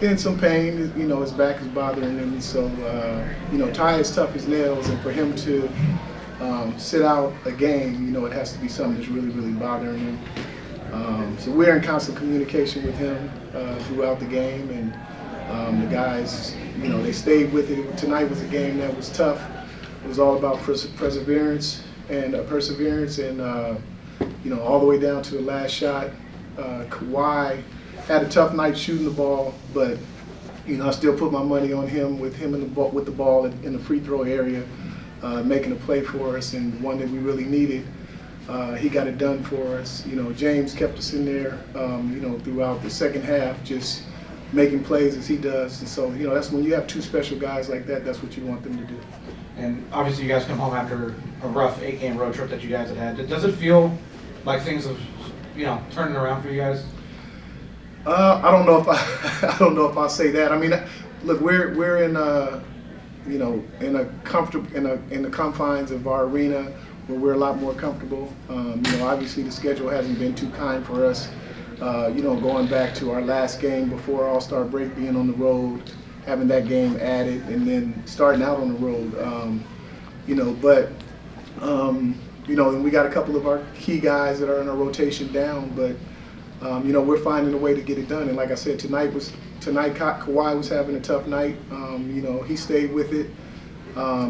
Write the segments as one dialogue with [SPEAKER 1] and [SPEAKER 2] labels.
[SPEAKER 1] in some pain. You know, his back is bothering him, so you know, Ty is tough as nails, and for him to sit out a game, you know, it has to be something that's really, really bothering him. So we're in constant communication with him throughout the game, and the guys, you know, they stayed with it. Tonight was a game that was tough. It was all about perseverance, and you know, all the way down to the last shot. Kawhi had a tough night shooting the ball, but you know, I still put my money on him with the ball in the free throw area, making a play for us, and one that we really needed. He got it done for us. You know, James kept us in there, you know, throughout the second half, just making plays as he does. And so, you know, that's when you have two special guys like that, that's what you want them to do.
[SPEAKER 2] And obviously you guys come home after a rough 8-game road trip that you guys had. Does it feel like things have, you know, turning around for you guys?
[SPEAKER 1] I don't know if I don't know if I'll say that. I mean, look, we're in you know, in the confines of our arena where we're a lot more comfortable. You know, obviously the schedule hasn't been too kind for us. You know, going back to our last game before All-Star break, being on the road, having that game added, and then starting out on the road. You know, but you know, and we got a couple of our key guys that are in our rotation down, but you know, we're finding a way to get it done. And like I said, tonight Kawhi was having a tough night. You know, he stayed with it.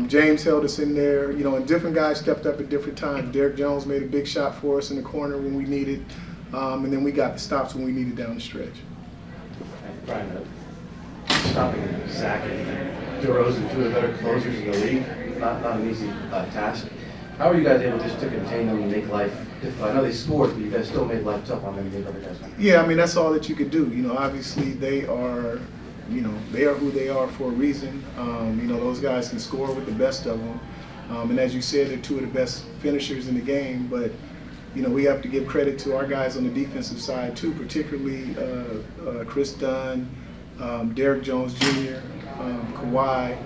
[SPEAKER 1] James held us in there. You know, and different guys stepped up at different times. Derek Jones made a big shot for us in the corner when we needed, and then we got the stops when we needed down the stretch.
[SPEAKER 3] Brian, stopping Zach and DeRozan, two of the better closers in the league, not an easy task. How are you guys able just to contain them and make life difficult? I know they scored, but you guys still made life tough on them and other guys.
[SPEAKER 1] Yeah, I mean, that's all that you could do. You know, obviously they are, you know, they are who they are for a reason. You know, those guys can score with the best of them. And as you said, they're two of the best finishers in the game. But, you know, we have to give credit to our guys on the defensive side too, particularly Chris Dunn, Derek Jones Jr., Kawhi,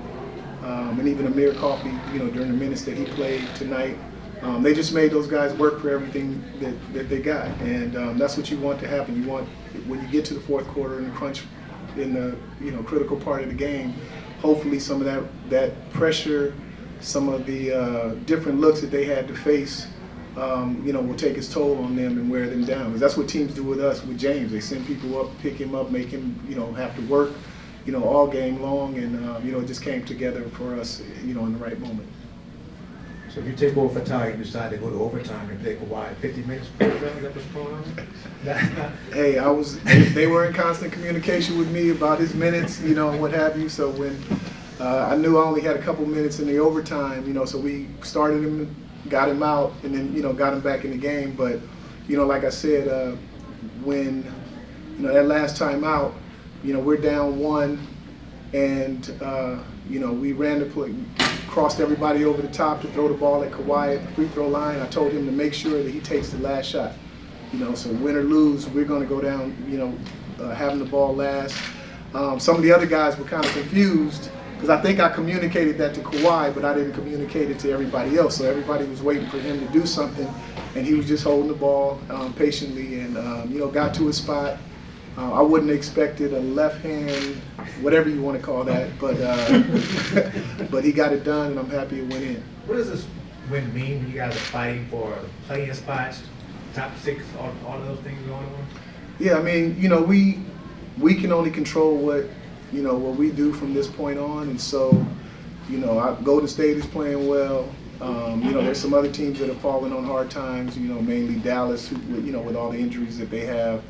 [SPEAKER 1] and even Amir Coffey, you know, during the minutes that he played tonight. They just made those guys work for everything that they got. And that's what you want to happen. You want, when you get to the fourth quarter and the crunch in the, you know, critical part of the game, hopefully some of that pressure, some of the different looks that they had to face, you know, will take its toll on them and wear them down. Because that's what teams do with us, with James. They send people up, pick him up, make him, you know, have to work, you know, all game long, and you know, it just came together for us, you know, in the right moment.
[SPEAKER 4] So if you take over for Ty, you decide to go to overtime and play Kawhi 50 minutes that was going on?
[SPEAKER 1] Hey, they were in constant communication with me about his minutes, you know, and what have you. So when I knew I only had a couple minutes in the overtime, you know, so we started him, got him out, and then, you know, got him back in the game. But, you know, like I said, when, you know, that last time out, you know, we're down one, and, you know, we ran the play, crossed everybody over the top to throw the ball at Kawhi at the free throw line. I told him to make sure that he takes the last shot. You know, so win or lose, we're going to go down, you know, having the ball last. Some of the other guys were kind of confused because I think I communicated that to Kawhi, but I didn't communicate it to everybody else. So everybody was waiting for him to do something, and he was just holding the ball patiently and, you know, got to his spot. I wouldn't have expected a left hand, whatever you want to call that, but but he got it done, and I'm happy it went in.
[SPEAKER 4] What does this win mean? You guys are fighting for playing spots, top six, all of those things going on?
[SPEAKER 1] Yeah, I mean, you know, we can only control what, you know, what we do from this point on, and so, you know, Golden State is playing well. You know, there's some other teams that have fallen on hard times. You know, mainly Dallas, who, you know, with all the injuries that they have.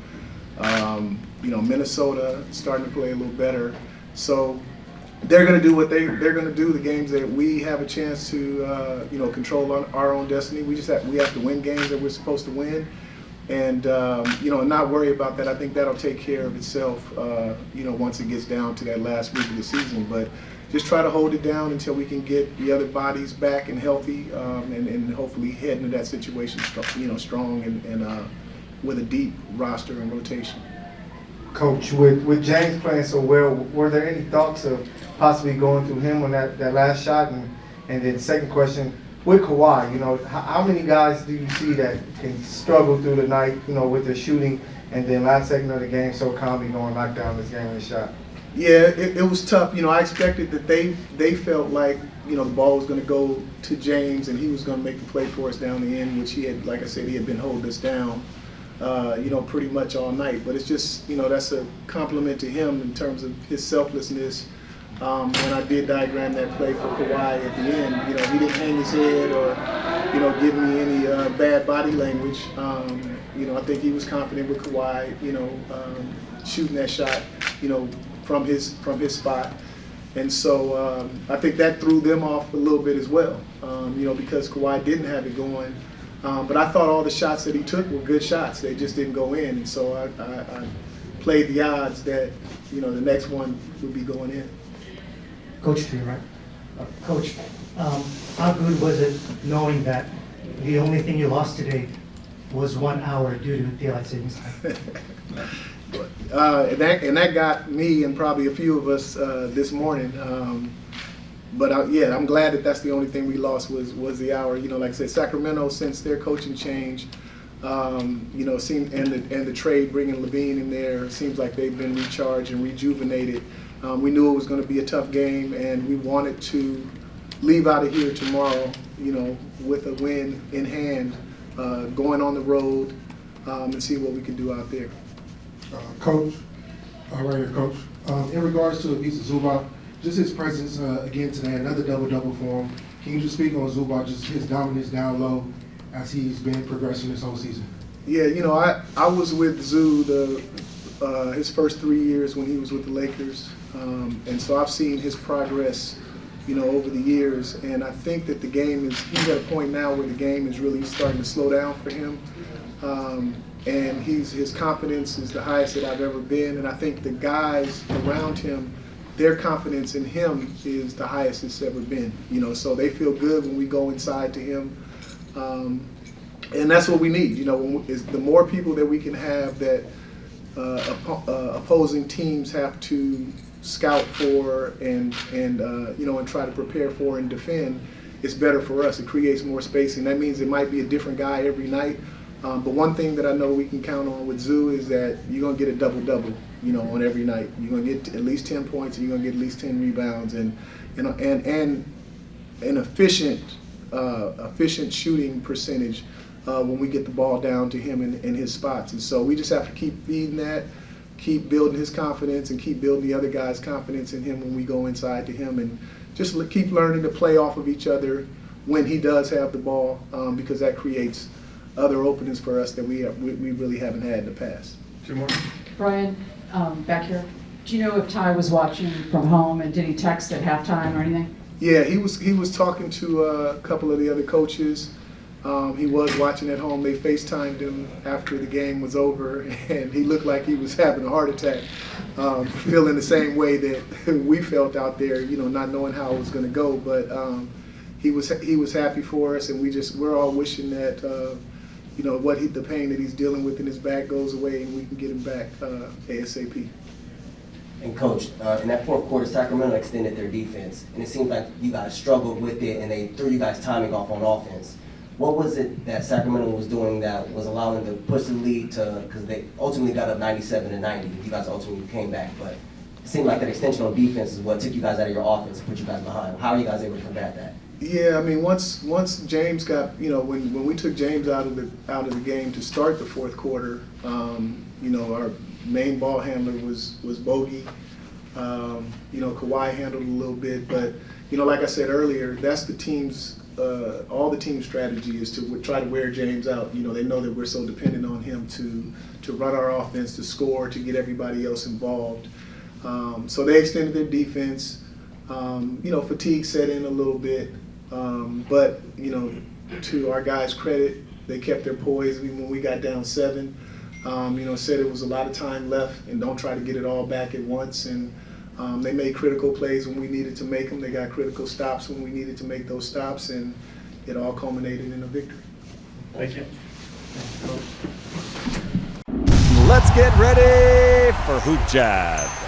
[SPEAKER 1] You know, Minnesota starting to play a little better. So they're going to do what they're going to do. The games that we have a chance to, you know, control our own destiny. We have to win games that we're supposed to win, and you know, and not worry about that. I think that'll take care of itself. You know, once it gets down to that last week of the season, but just try to hold it down until we can get the other bodies back and healthy, and hopefully head into that situation, you know, strong and with a deep roster and rotation.
[SPEAKER 5] Coach, with James playing so well, were there any thoughts of possibly going through him on that last shot? And then second question, with Kawhi, you know, how many guys do you see that can struggle through the night, you know, with their shooting, and then last second of the game so calmly going knock down this game with a shot?
[SPEAKER 1] Yeah, it was tough. You know, I expected that they felt like, you know, the ball was going to go to James and he was going to make the play for us down the end, which he had, like I said, he had been holding us down, you know, pretty much all night. But it's just, you know, that's a compliment to him in terms of his selflessness. When I did diagram that play for Kawhi at the end, you know, he didn't hang his head or, you know, give me any bad body language. You know, I think he was confident with Kawhi, you know, shooting that shot, you know, from his spot. And so I think that threw them off a little bit as well, you know, because Kawhi didn't have it going. But I thought all the shots that he took were good shots. They just didn't go in. And so I played the odds that, you know, the next one would be going in.
[SPEAKER 6] Coach to you, right? Coach, how good was it knowing that the only thing you lost today was 1 hour due to daylight savings time?
[SPEAKER 1] And that got me and probably a few of us this morning. Yeah, I'm glad that that's the only thing we lost was the hour. You know, like I said, Sacramento, since their coaching change, you know, and the trade bringing Levine in there, seems like they've been recharged and rejuvenated. We knew it was going to be a tough game, and we wanted to leave out of here tomorrow, you know, with a win in hand, going on the road, and see what we can do out there.
[SPEAKER 7] Coach, right here, Coach. In regards to Ivica Zubac, just his presence again today, another double-double for him. Can you just speak on Zubac, just his dominance down low as he's been progressing this whole season?
[SPEAKER 1] Yeah, you know, I was with Zoo his first 3 years when he was with the Lakers, and so I've seen his progress, you know, over the years, and I think that he's at a point now where the game is really starting to slow down for him. And his confidence is the highest that I've ever been, and I think the guys around him, their confidence in him is the highest it's ever been. You know, so they feel good when we go inside to him, and that's what we need. You know, is the more people that we can have that opposing teams have to scout for and you know, and try to prepare for and defend, it's better for us. It creates more spacing. That means it might be a different guy every night. But one thing that I know we can count on with Zoo is that you're going to get a double-double, you know, on every night. You're going to get at least 10 points and you're going to get at least 10 rebounds and an efficient shooting percentage when we get the ball down to him in his spots. And so we just have to keep feeding that, keep building his confidence, and keep building the other guys' confidence in him when we go inside to him, and just keep learning to play off of each other when he does have the ball, because that creates other openings for us that we really haven't had in the past.
[SPEAKER 8] Brian, back here, do you know if Ty was watching from home, and did he text at halftime or anything?
[SPEAKER 1] Yeah, he was talking to a couple of the other coaches. He was watching at home. They FaceTimed him after the game was over, and he looked like he was having a heart attack, feeling the same way that we felt out there, you know, not knowing how it was going to go. But he was happy for us, and we're all wishing that you know, the pain that he's dealing with in his back goes away, and we can get him back ASAP.
[SPEAKER 9] And Coach, in that fourth quarter, Sacramento extended their defense, and it seemed like you guys struggled with it, and they threw you guys timing off on offense. What was it that Sacramento was doing that was allowing them to push the lead because they ultimately got up 97-90. You guys ultimately came back, but it seemed like that extension on defense is what took you guys out of your offense and put you guys behind. How are you guys able to combat that?
[SPEAKER 1] Yeah, I mean, once James got, you know, when we took James out of the game to start the fourth quarter, you know, our main ball handler was Bogey. You know, Kawhi handled a little bit, but you know, like I said earlier, that's the team's all the team strategy is to try to wear James out. You know, they know that we're so dependent on him to run our offense, to score, to get everybody else involved. So they extended their defense. You know, fatigue set in a little bit. But, you know, to our guys' credit, they kept their poise when we got down 7. You know, said it was a lot of time left and don't try to get it all back at once. And they made critical plays when we needed to make them. They got critical stops when we needed to make those stops, and it all culminated in a victory.
[SPEAKER 3] Thank you.
[SPEAKER 10] Let's get ready for Hoop Jab.